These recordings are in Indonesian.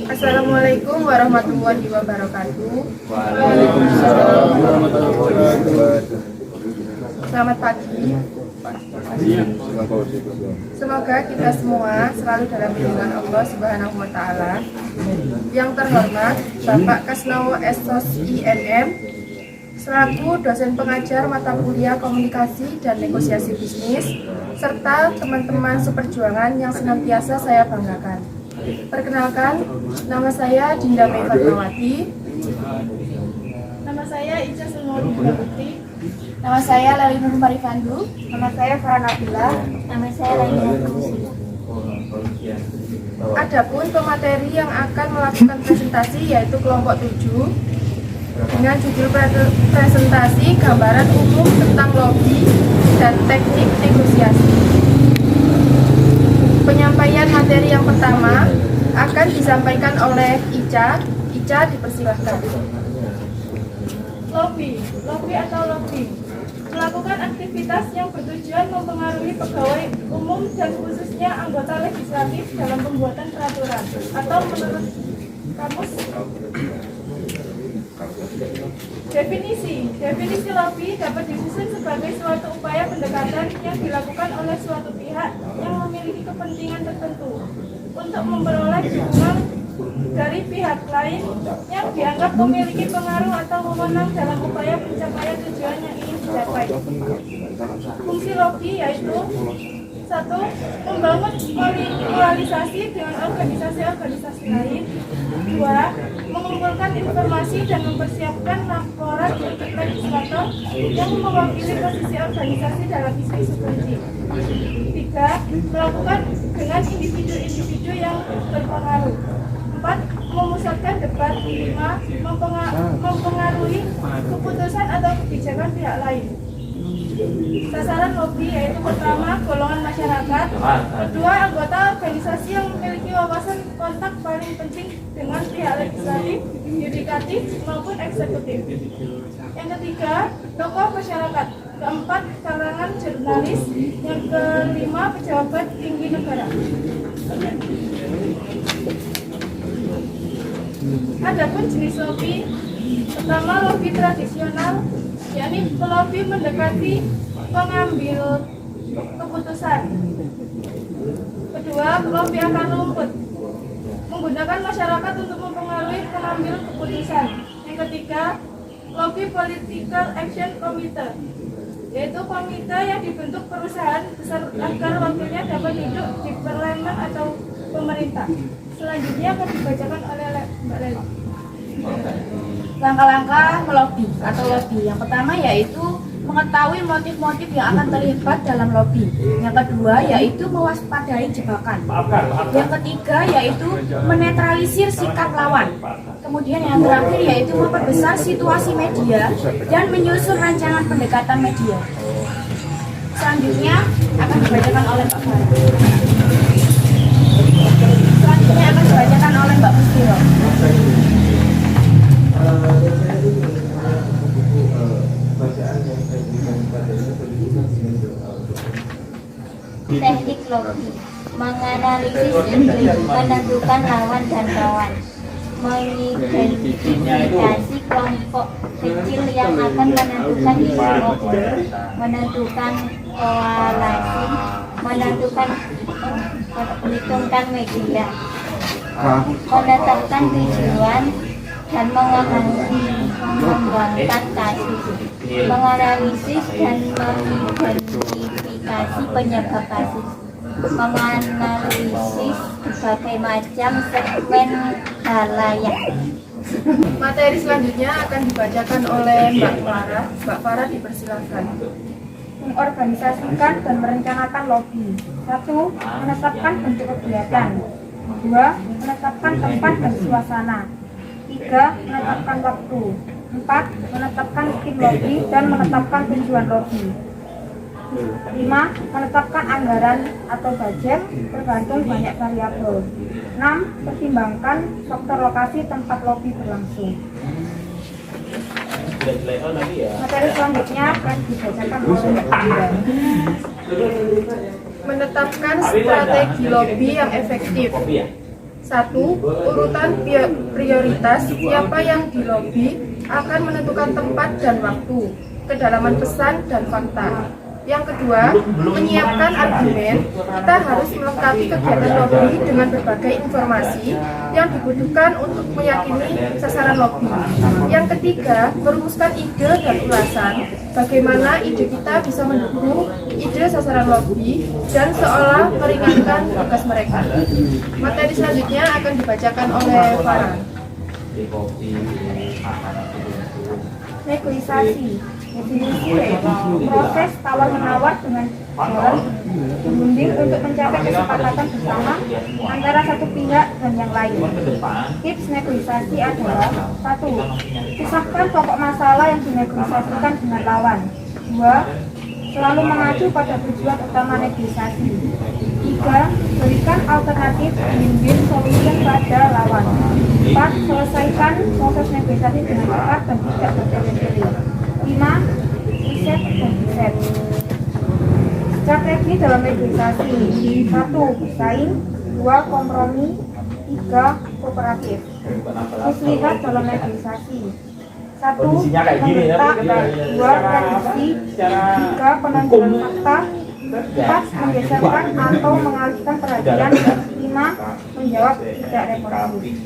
Assalamualaikum warahmatullahi wabarakatuh. Waalaikumsalam warahmatullahi wabarakatuh. Selamat pagi. Semoga kita semua selalu dalam lindungan Allah Subhanahu wa Ta'ala. Yang terhormat Bapak Kasnawo Esos INM selaku dosen pengajar mata kuliah komunikasi dan negosiasi bisnis, serta teman-teman seperjuangan yang senantiasa saya banggakan. Perkenalkan, nama saya Dinda Mei Fatmawati. Nama saya Ica Sulmawati Putri. Nama saya Leli Nur Marifandu. Nama saya Farah Nabila. Nama saya Laila Fungsi. Adapun pemateri yang akan melakukan presentasi yaitu kelompok 7 dengan judul presentasi gambaran umum tentang lobby dan teknik negosiasi. Penyampaian materi yang pertama akan disampaikan oleh Ica. Ica, dipersilahkan. Lobby atau lobbying melakukan aktivitas yang bertujuan mempengaruhi pegawai umum dan khususnya anggota legislatif dalam pembuatan peraturan atau menurut kamus. Definisi lobby dapat disusun sebagai suatu upaya pendekatan yang dilakukan oleh suatu pihak yang memiliki kepentingan tertentu untuk memperoleh dukungan dari pihak lain yang dianggap memiliki pengaruh atau wewenang dalam upaya pencapaian tujuan yang ingin dicapai. Fungsi lobby yaitu 1. Membangun moralisasi dengan organisasi-organisasi lain. 2. Mengumpulkan informasi dan mempersiapkan laporan untuk legislator yang mewakili posisi organisasi dalam isu-isu penting. 3. Melakukan dengan individu-individu yang berpengaruh. 4. Memusatkan debat. 5. Mempengaruhi keputusan atau kebijakan pihak lain. Sasaran lobby yaitu pertama, golongan masyarakat. Kedua, anggota organisasi yang memiliki wawasan kontak paling penting dengan pihak legislatif, yudikatif maupun eksekutif. Yang ketiga, tokoh masyarakat. Keempat, kalangan jurnalis. Yang kelima, pejabat tinggi negara. Adapun jenis lobby, pertama lobby tradisional, yakni lobby mendekati pengambil keputusan. Kedua, lobby akar rumput, menggunakan masyarakat untuk mempengaruhi pengambil keputusan. Yang ketiga, lobby political action committee, yaitu komite yang dibentuk perusahaan besar agar wakilnya dapat duduk di parlemen atau pemerintah. Selanjutnya akan dibacakan oleh Mbak Leli. Langkah-langkah melobi atau lobby. Yang pertama yaitu mengetahui motif-motif yang akan terlibat dalam lobby. Yang kedua yaitu mewaspadai jebakan. Yang ketiga yaitu menetralisir sikap lawan. Kemudian yang terakhir yaitu memperbesar situasi media dan menyusun rancangan pendekatan media. Selanjutnya akan dibacakan oleh Pak Farah. Selanjutnya akan dibacakan oleh Mbak Pustiro. Teknik lobby menganalisis ide, menentukan lawan dan kawan, mengidentifikasi kelompok kecil yang akan menentukan isu lobby, menentukan koalisi, menentukan media, menetapkan tujuan dan mengembangkan kasus, menganalisis dan mengidentifikasi penyebab kasus, menganalisis berbagai macam segmen halayak. Materi selanjutnya akan dibacakan oleh Mbak Farah. Mbak Farah, dipersilakan. Mengorganisasikan dan merencanakan lobby. 1. Menetapkan bentuk kegiatan. 2. Menetapkan tempat dan suasana. 3. Menetapkan waktu. 4. Menetapkan tim lobby dan menetapkan tujuan lobby. 5. Menetapkan anggaran atau budget tergantung banyak variabel. 6. Pertimbangkan faktor lokasi tempat lobby berlangsung. Materi selanjutnya akan dibacakan oleh Mbak Dinda. Menetapkan strategi lobby yang efektif. 1. Urutan prioritas siapa yang di lobi akan menentukan tempat dan waktu, kedalaman pesan dan fakta. Yang kedua, menyiapkan argumen. Kita harus melengkapi kegiatan lobi dengan berbagai informasi yang dibutuhkan untuk meyakini sasaran lobi. Yang ketiga, merumuskan ide dan ulasan bagaimana ide kita bisa mendukung ide sasaran lobi dan seolah meringankan tugas mereka. Materi selanjutnya akan dibacakan oleh Farhan. Negosiasi. Definisi yaitu proses tawar-menawar dengan jalan berunding untuk mencapai kesepakatan bersama antara satu pihak dan yang lain. Tips negosiasi adalah: 1. Pisahkan pokok masalah yang dinegosiasikan dengan lawan. 2. Selalu mengacu pada tujuan utama negosiasi. 3. Berikan alternatif win-win solution pada lawan. 4. Selesaikan proses negosiasi dengan cepat dan tidak bertele-tele. 5. Riset dan riset. Strategi dalam negosiasi: 1. Bersaing. 2. Kompromi. 3. Kooperatif. Muslihat dalam negosiasi: 1. Membentak. 2. Prediksi. 3. Penonjolan fakta. 4. Menggeserkan atau mengalihkan perhatian. 5. Menjawab tidak responsif.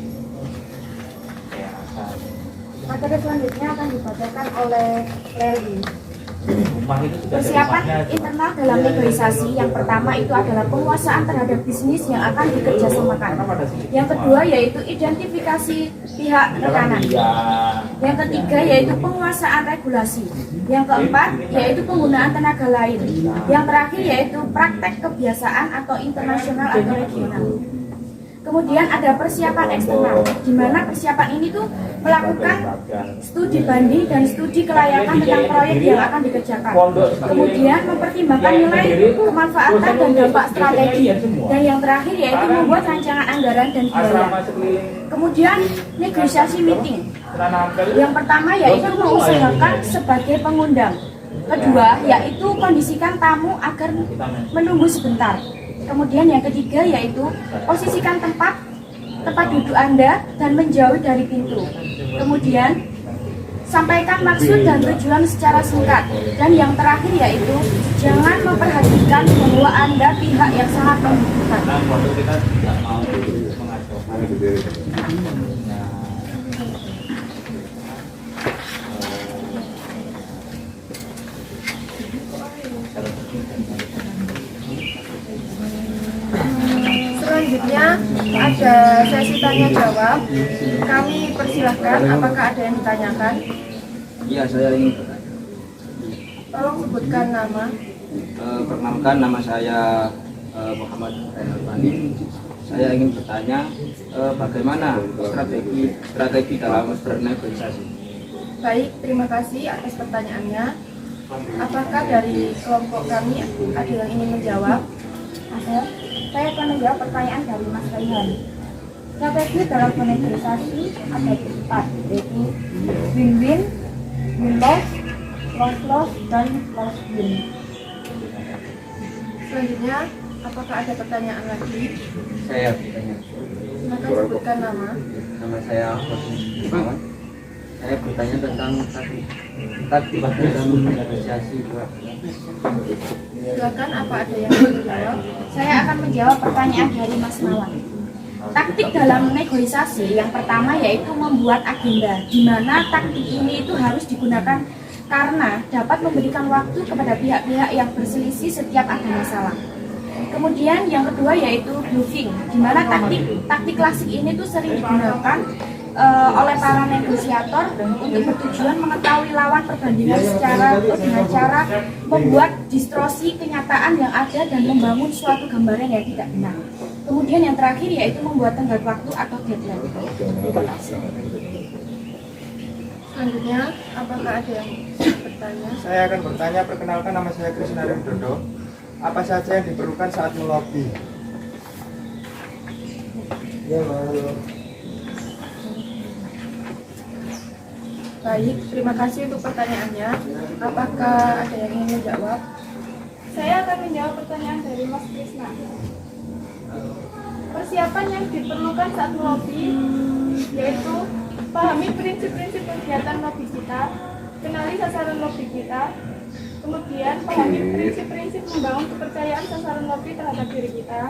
Materi selanjutnya akan dibacakan oleh Leli. Persiapan internal dalam negosiasi yang pertama itu adalah penguasaan terhadap bisnis yang akan dikerjasamakan. Yang kedua yaitu identifikasi pihak rekanan. Yang ketiga yaitu penguasaan regulasi. Yang keempat yaitu penggunaan tenaga lain. Yang terakhir yaitu praktek kebiasaan atau internasional atau regional. Kemudian ada persiapan eksternal, di mana persiapan ini tuh melakukan studi banding dan studi kelayakan tentang proyek yang akan dikerjakan. Kemudian mempertimbangkan nilai kemanfaatan dan dampak strategi. Dan yang terakhir yaitu membuat rancangan anggaran dan biaya. Kemudian negosiasi meeting. Yang pertama yaitu mengusahakan sebagai pengundang. Kedua yaitu kondisikan tamu agar menunggu sebentar. Kemudian yang ketiga yaitu posisikan tempat duduk Anda dan menjauh dari pintu. Kemudian sampaikan maksud dan tujuan secara singkat. Dan yang terakhir yaitu jangan memperhatikan bahwa Anda pihak yang sangat membutuhkan. Selanjutnya ada sesi tanya jawab. Kami persilahkan, apakah ada yang ditanyakan? Iya, saya ingin bertanya. Tolong sebutkan nama. Perkenalkan, nama saya Muhammad Renal Bani. Saya ingin bertanya bagaimana strategi dalam bernegosiasi. Baik, terima kasih atas pertanyaannya. Apakah dari kelompok kami ada yang ingin menjawab? Ada. Saya akan menjawab pertanyaan dari Mas Raihan. Strategi dalam bernegosiasi ada 4, yaitu win-win, win-loss, loss-loss, dan loss-win. Selanjutnya, apakah ada pertanyaan lagi? Saya bertanya. Silakan sebutkan nama. Nama saya Hosni. Saya bertanya tentang taktik dalam negosiasi. Silakan, apa ada yang ingin menjawab? Saya akan menjawab pertanyaan dari Mas Nawan. Taktik dalam negosiasi yang pertama yaitu membuat agenda, di mana taktik ini itu harus digunakan karena dapat memberikan waktu kepada pihak-pihak yang berselisih setiap ada masalah. Kemudian yang kedua yaitu bluffing, di mana taktik klasik ini tuh sering digunakan oleh para negosiator untuk bertujuan mengetahui lawan perbandingan dengan cara membuat distorsi kenyataan yang ada dan membangun suatu gambaran yang tidak benar. Kemudian yang terakhir yaitu membuat tenggat waktu atau deadline. Selanjutnya, apakah ada yang bertanya? Saya akan bertanya, perkenalkan nama saya Krisna Dodo. Apa saja yang diperlukan saat melobi? Baik, terima kasih untuk pertanyaannya. Apakah ada yang ingin menjawab? Saya akan menjawab pertanyaan dari Mas Krisna. Persiapan yang diperlukan saat melobi yaitu pahami prinsip-prinsip kegiatan lobi kita, kenali sasaran lobi kita, kemudian pahami prinsip-prinsip membangun kepercayaan sasaran lobi terhadap diri kita,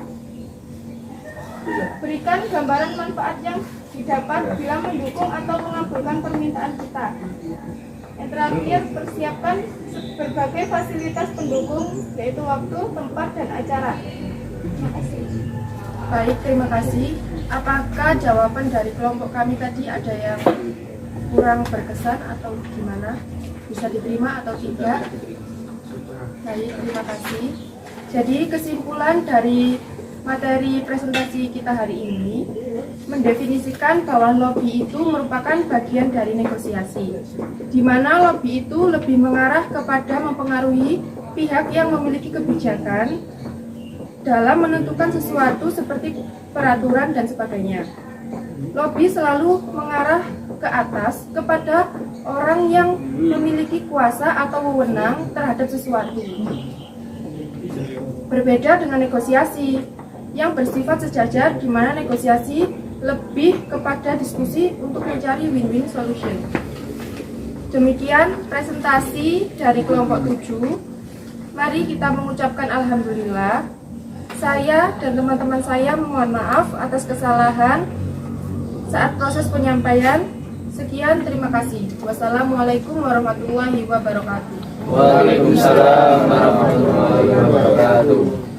berikan gambaran manfaat yang didapat bila mendukung atau mengabulkan permintaan kita. Yang terakhir, persiapkan berbagai fasilitas pendukung yaitu waktu, tempat, dan acara. Terima kasih. Baik, terima kasih. Apakah jawaban dari kelompok kami tadi ada yang kurang berkesan atau gimana? Bisa diterima atau tidak? Baik, terima kasih. Jadi kesimpulan dari materi presentasi kita hari ini mendefinisikan bahwa lobby itu merupakan bagian dari negosiasi, di mana lobby itu lebih mengarah kepada mempengaruhi pihak yang memiliki kebijakan dalam menentukan sesuatu seperti peraturan dan sebagainya. Lobby selalu mengarah ke atas kepada orang yang memiliki kuasa atau wewenang terhadap sesuatu. Berbeda dengan negosiasi yang bersifat sejajar, di mana negosiasi lebih kepada diskusi untuk mencari win-win solution. Demikian presentasi dari kelompok 7. Mari kita mengucapkan alhamdulillah. Saya dan teman-teman saya mohon maaf atas kesalahan saat proses penyampaian. Sekian, terima kasih. Wassalamualaikum warahmatullahi wabarakatuh. Waalaikumsalam warahmatullahi wabarakatuh.